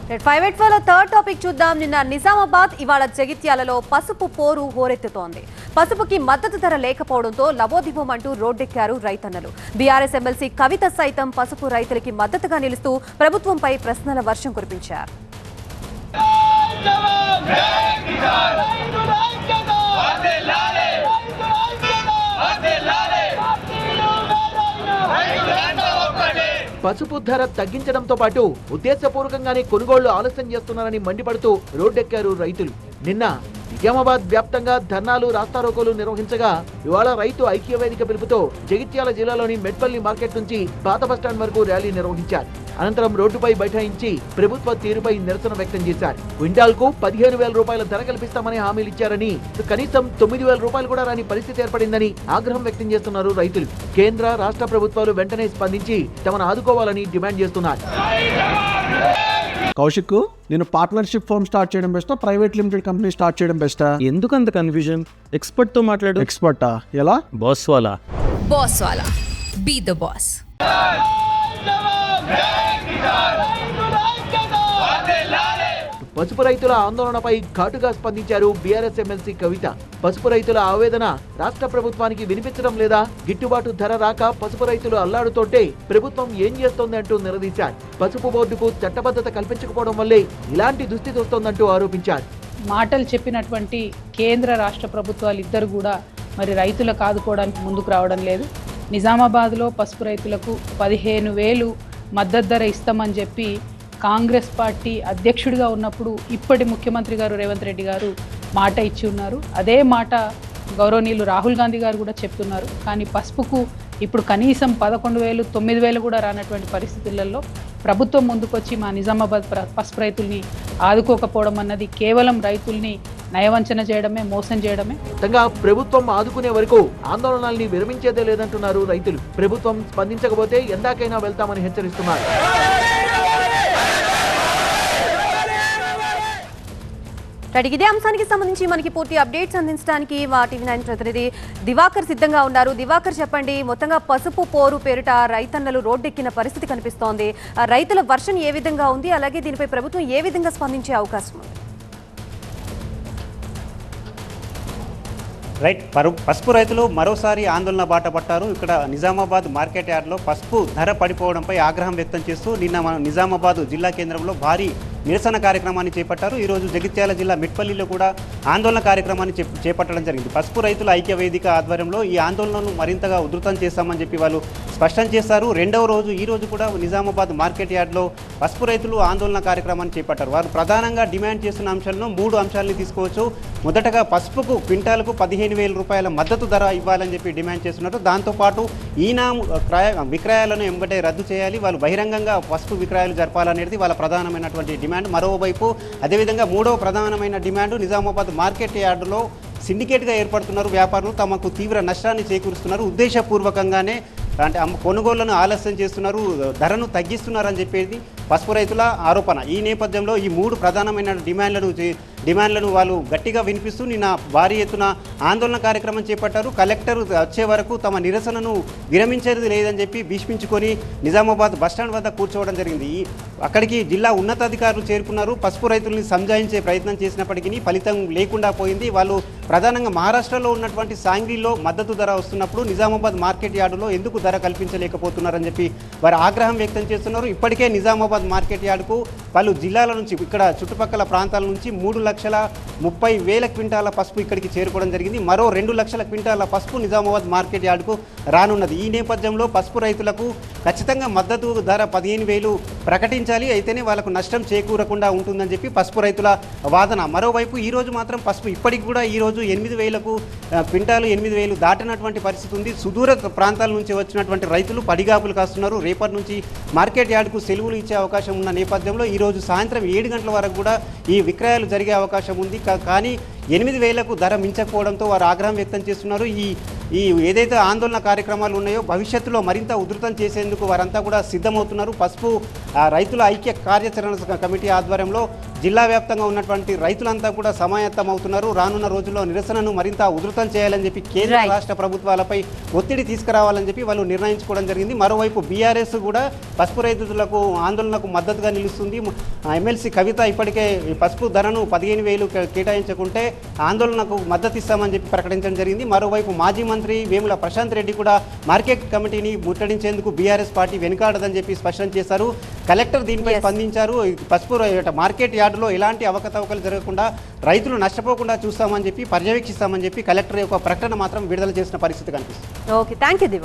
Private ఫోలో third topic చూద్దాం. నిన్న నిజామాబాద్ ఇవాళ జగిత్యాలలో పసుపు పోరు హోరెత్తుతోంది. పసుపుకి మద్దతు ధర లేకపోవడంతో లబోదిబోమంటూ రోడ్డెక్కారు రైతన్నలు. బీఆర్ఎస్ ఎమ్మెల్సీ కవిత సైతం పసుపు రైతులకి మద్దతుగా నిలుస్తూ ప్రభుత్వంపై ప్రశ్నల వర్షం కురిపించారు. పసుపు ధర తగ్గించడంతో పాటు ఉద్దేశపూర్వకంగానే కొనుగోళ్లు ఆలస్యం చేస్తున్నారని మండిపడుతూ రోడ్డెక్కారు రైతులు. నిన్న నిజామాబాద్ వ్యాప్తంగా ధర్నాలు, రాస్తారోకోలు నిర్వహించగా ఇవాళ రైతు ఐక్యవేదిక పిలుపుతో జగిత్యాల జిల్లాలోని మెట్పల్లి మార్కెట్ నుంచి పాత బస్టాండ్ వరకు ర్యాలీ నిర్వహించారు. అనంతరం రోడ్డుపై బైఠాయించి ప్రభుత్వ తీరుపై నిరసన వ్యక్తం చేశారు. క్వింటాల్కు 15,000 రూపాయల ధర కల్పిస్తామని హామీలిచ్చారని, కనీసం 9,000 రూపాయలు కూడా రాని పరిస్థితి ఏర్పడిందని ఆగ్రహం వ్యక్తం చేస్తున్నారు రైతులు. కేంద్ర, రాష్ట్ర ప్రభుత్వాలు వెంటనే స్పందించి తమను ఆదుకోవాలని డిమాండ్ చేస్తున్నారు. కౌశిక్, నేను పార్ట్నర్షిప్ ఫర్మ్ స్టార్ట్ చేయడం బెస్టా, ప్రైవేట్ లిమిటెడ్ కంపెనీ స్టార్ట్ చేయడం బెస్టా? ఎందుకు అంత కన్ఫ్యూజన్? ఎక్స్పర్ట్ తో మాట్లాడు. ఎక్స్పర్టా? ఎలా? బాస్ వాలా. Be the boss. పసుపు రైతుల ఆందోళనపై ఘాటుగా స్పందించారు బీఆర్ఎస్ ఎమ్మెల్సీ కవిత. పసుపు రైతుల ఆవేదన రాష్ట్ర ప్రభుత్వానికి వినిపించడం లేదా? గిట్టుబాటు ధర రాక పసుపు రైతులు అల్లాడుతుంటే ప్రభుత్వం ఏం చేస్తోంది అంటూ నిలదీశారు. పసుపు బోర్డుకు చట్టబద్ధత కల్పించకపోవడం వల్లే ఇలాంటి దుస్థితి వస్తోందంటూ ఆరోపించారు. మాటలు చెప్పినటువంటి కేంద్ర రాష్ట్ర ప్రభుత్వాలు ఇద్దరు కూడా మరి రైతులకు ఆదుకోవడానికి ముందుకు రావడం లేదు. నిజామాబాద్లో పసుపు రైతులకు 15,000 మద్దతు ధర ఇస్తామని చెప్పి కాంగ్రెస్ పార్టీ అధ్యక్షుడిగా ఉన్నప్పుడు ఇప్పటి ముఖ్యమంత్రి గారు రేవంత్ రెడ్డి గారు మాట ఇచ్చి ఉన్నారు. అదే మాట గౌరవనీయులు రాహుల్ గాంధీ గారు కూడా చెప్తున్నారు. కానీ పసుపుకు ఇప్పుడు కనీసం 11,000, 9,000 కూడా రానటువంటి పరిస్థితులలో ప్రభుత్వం ముందుకొచ్చి మా నిజామాబాద్ పసుపు రైతుల్ని ఆదుకోకపోవడం అన్నది కేవలం రైతుల్ని నయవంచన చేయడమే, మోసం చేయడమే. మొత్తంగా ప్రభుత్వం ఆదుకునే వరకు ఆందోళనల్ని విరమించేదే లేదంటున్నారు రైతులు. ప్రభుత్వం స్పందించకపోతే ఎందాకైనా వెళ్తామని హెచ్చరిస్తున్నారు. ఇదే అంశానికి సంబంధించి మనకి పూర్తి అప్డేట్స్ అందించడానికి మా TV9 ప్రతినిధి దివాకర్ సిద్ధంగా ఉన్నారు. దివాకర్, చెప్పండి, మొత్తంగా పసుపు పోరు పేరిట రైతన్నలు రోడ్డెక్కిన పరిస్థితి కనిపిస్తోంది. రైతుల వర్షన్ ఏ విధంగా ఉంది, అలాగే దీనిపై ప్రభుత్వం ఏ విధంగా స్పందించే అవకాశం ఉంది? పసుపు రైతులు మరోసారి ఆందోళన బాట పట్టారు. ఇక్కడ నిజామాబాద్ మార్కెట్ యార్డ్లో పసుపు ధర పడిపోవడంపై ఆగ్రహం వ్యక్తం చేస్తూ నిన్న నిజామాబాద్ జిల్లా కేంద్రంలో భారీ నిరసన కార్యక్రమాన్ని చేపట్టారు. ఈరోజు జగిత్యాల జిల్లా మిట్పల్లిలో కూడా ఆందోళన కార్యక్రమాన్ని చేపట్టడం జరిగింది. పసుపు రైతుల ఐక్య వేదిక ఆధ్వర్యంలో ఈ ఆందోళనను మరింతగా ఉధృతం చేస్తామని చెప్పి వాళ్ళు స్పష్టం చేశారు. రెండవ రోజు ఈ రోజు కూడా నిజామాబాద్ మార్కెట్ యార్డ్లో పసుపు రైతులు ఆందోళన కార్యక్రమాన్ని చేపట్టారు. వారు ప్రధానంగా డిమాండ్ చేస్తున్న అంశాలను 3 అంశాలని తీసుకోవచ్చు. మొదటగా పసుపుకు క్వింటాల్కు 15,000 రూపాయల మద్దతు ధర ఇవ్వాలని చెప్పి డిమాండ్ చేస్తున్నారు. దాంతోపాటు ఈనాం విక్రయాలను ఎంబటే రద్దు చేయాలి, వాళ్ళు బహిరంగంగా పసుపు విక్రయాలు జరపాలనేది వాళ్ళ ప్రధానమైనటువంటి డిమాండ్. మరోవైపు అదేవిధంగా మూడవ ప్రధానమైన డిమాండ్, నిజామాబాద్ మార్కెట్ యార్డులో సిండికేట్గా ఏర్పడుతున్నారు వ్యాపారులు, తమకు తీవ్ర నష్టాన్ని చేకూరుస్తున్నారు, ఉద్దేశపూర్వకంగానే అంటే కొనుగోళ్లను ఆలస్యం చేస్తున్నారు, ధరను తగ్గిస్తున్నారని చెప్పేది పసుపు రైతుల ఆరోపణ. ఈ నేపథ్యంలో ఈ 3 ప్రధానమైన డిమాండ్లను వాళ్ళు గట్టిగా వినిపిస్తూ నిన్న భారీ ఎత్తున ఆందోళన కార్యక్రమం చేపట్టారు. కలెక్టర్ వచ్చే వరకు తమ నిరసనను విరమించేది లేదని చెప్పి భీష్మించుకొని నిజామాబాద్ బస్టాండ్ వద్ద కూర్చోవడం జరిగింది. అక్కడికి జిల్లా ఉన్నతాధికారులు చేరుకున్నారు. పసుపు రైతుల్ని సంజాయించే ప్రయత్నం చేసినప్పటికీ ఫలితం లేకుండా పోయింది. వాళ్ళు ప్రధానంగా మహారాష్ట్రలో ఉన్నటువంటి సాంగ్లీలో మద్దతు ధర వస్తున్నప్పుడు నిజామాబాద్ మార్కెట్ యార్డులో ఎందుకు ధర కల్పించలేకపోతున్నారని చెప్పి వారు ఆగ్రహం వ్యక్తం చేస్తున్నారు. ఇప్పటికే నిజామాబాద్ మార్కెట్ యార్డుకు పలు జిల్లాల నుంచి, ఇక్కడ చుట్టుపక్కల ప్రాంతాల నుంచి 3,30,000 క్వింటాల పసుపు ఇక్కడికి చేరుకోవడం జరిగింది. మరో 2 లక్షల క్వింటాల పసుపు నిజామాబాద్ మార్కెట్ యార్డుకు రానున్నది. ఈ నేపథ్యంలో పసుపు రైతులకు ఖచ్చితంగా మద్దతు ధర 15,000 ప్రకటించాలి, అయితేనే వాళ్ళకు నష్టం చేకూరకుండా ఉంటుందని చెప్పి పసుపు రైతుల వాదన. మరోవైపు ఈ రోజు మాత్రం పసుపు ఇప్పటికి కూడా ఈ రోజు 8,000 క్వింటాలు 8,000 దాటినటువంటి పరిస్థితి ఉంది. సుదూర ప్రాంతాల నుంచి వచ్చినటువంటి రైతులు పడిగాపులు కాస్తున్నారు. రేపటి నుంచి మార్కెట్ యార్డుకు సెలవులు ఇచ్చే అవకాశం ఉన్న నేపథ్యంలో ఈరోజు సాయంత్రం 7 గంటల వరకు కూడా ఈ విక్రయాలు జరిగే అవకాశం ఉంది. కానీ 8,000కు ధర మించకపోవడంతో వారు ఆగ్రహం వ్యక్తం చేస్తున్నారు. ఈ ఏదైతే ఆందోళన కార్యక్రమాలు ఉన్నాయో భవిష్యత్తులో మరింత ఉధృతం చేసేందుకు వారంతా కూడా సిద్ధమవుతున్నారు. పసుపు రైతుల ఐక్య కార్యాచరణ కమిటీ ఆధ్వర్యంలో జిల్లా వ్యాప్తంగా ఉన్నటువంటి రైతులంతా కూడా సమాయత్తం అవుతున్నారు. రానున్న రోజుల్లో నిరసనను మరింత ఉధృతం చేయాలని చెప్పి కేంద్ర రాష్ట్ర ప్రభుత్వాలపై ఒత్తిడి తీసుకురావాలని చెప్పి వాళ్ళు నిర్ణయించుకోవడం జరిగింది. మరోవైపు బీఆర్ఎస్ కూడా పసుపు రైతులకు ఆందోళనకు మద్దతుగా నిలుస్తుంది. ఎమ్మెల్సీ కవిత ఇప్పటికే పసుపు ధరను 15,000 కేటాయించకుంటే ఆందోళనకు మద్దతు ఇస్తామని చెప్పి ప్రకటించడం జరిగింది. మరోవైపు మాజీ మంత్రి వేముల ప్రశాంత్ రెడ్డి కూడా మార్కెట్ కమిటీని ముట్టడించేందుకు బీఆర్ఎస్ పార్టీ వెనుకాడదని చెప్పి స్పష్టం చేశారు. కలెక్టర్ దీనిపై స్పందించారు. పసుపు మార్కెట్ యార్డులో ఎలాంటి అవకతవకలు జరగకుండా రైతులు నష్టపోకుండా చూస్తామని చెప్పి పర్యవేక్షిస్తామని చెప్పి కలెక్టర్ యొక్క ప్రకటన మాత్రం విడుదల చేసిన పరిస్థితి కనిపిస్తుంది. Okay, thank you Diva.